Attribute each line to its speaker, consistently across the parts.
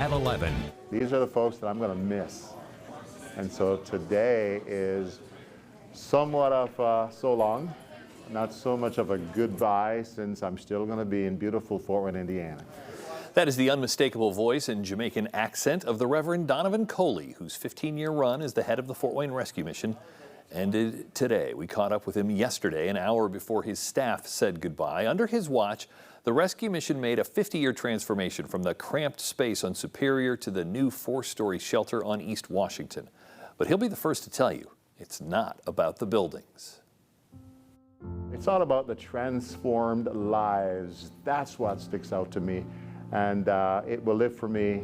Speaker 1: at 11.
Speaker 2: These are the folks that I'm going to miss. And so today is somewhat of so long, not so much of a goodbye, since I'm still going to be in beautiful Fort Wayne, Indiana.
Speaker 3: That is the unmistakable voice and Jamaican accent of the Reverend Donovan Coley, whose 15-year run as the head of the Fort Wayne Rescue Mission ended today. We caught up with him yesterday, an hour before his staff said goodbye. Under his watch, the rescue mission made a 50-year transformation from the cramped space on Superior to the new 4-story shelter on East Washington. But he'll be the first to tell you, it's not about the buildings.
Speaker 2: It's all about the transformed lives. That's what sticks out to me, and it will live for me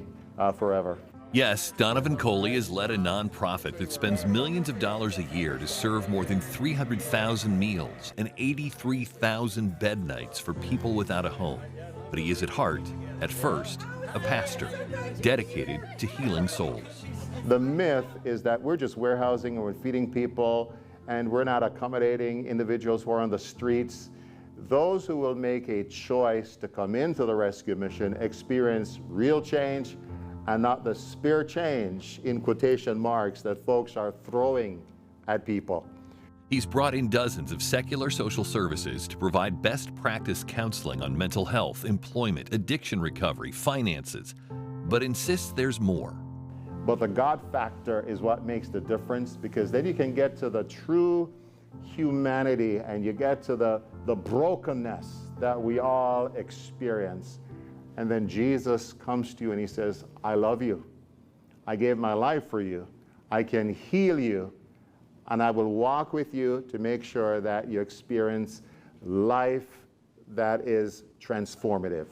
Speaker 2: forever.
Speaker 1: Yes, Donovan Coley has led a nonprofit that spends millions of dollars a year to serve more than 300,000 meals and 83,000 bed nights for people without a home. But he is at heart, at first, a pastor, dedicated to healing souls.
Speaker 2: The myth is that we're just warehousing and we're feeding people and we're not accommodating individuals who are on the streets. Those who will make a choice to come into the rescue mission experience real change, and not the spear change, in quotation marks, that folks are throwing at people.
Speaker 1: He's brought in dozens of secular social services to provide best practice counseling on mental health, employment, addiction recovery, finances, but insists there's more.
Speaker 2: But the God factor is what makes the difference, because then you can get to the true humanity and you get to the brokenness that we all experience. And then Jesus comes to you and he says, I love you. I gave my life for you. I can heal you. And I will walk with you to make sure that you experience life that is transformative.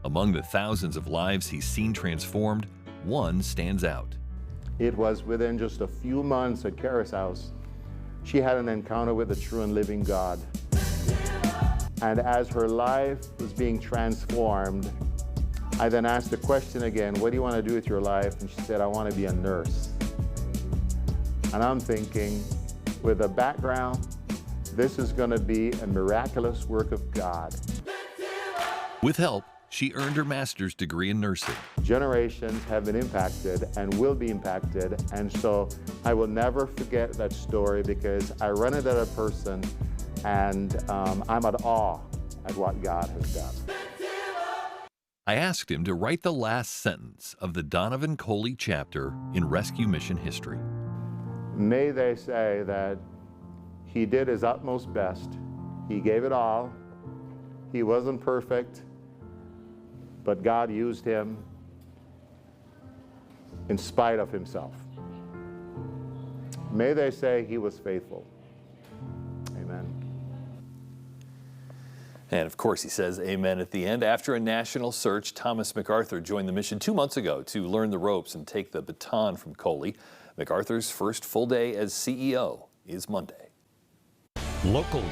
Speaker 1: Among the thousands of lives he's seen transformed, one stands out.
Speaker 2: It was within just a few months at Kara's house, she had an encounter with the true and living God. And as her life was being transformed, I then asked the question again, what do you want to do with your life? And she said, I want to be a nurse. And I'm thinking, with a background, this is going to be a miraculous work of God.
Speaker 1: With help, she earned her master's degree in nursing.
Speaker 2: Generations have been impacted and will be impacted, and so I will never forget that story, because I run it at a person and I'm at awe at what God has done.
Speaker 1: I asked him to write the last sentence of the Donovan Coley chapter in rescue mission history.
Speaker 2: May they say that he did his utmost best. He gave it all. He wasn't perfect, but God used him in spite of himself. May they say he was faithful. Amen.
Speaker 3: And of course, he says amen at the end. After a national search, Thomas MacArthur joined the mission 2 months ago to learn the ropes and take the baton from Coley. MacArthur's first full day as CEO is Monday.
Speaker 1: Local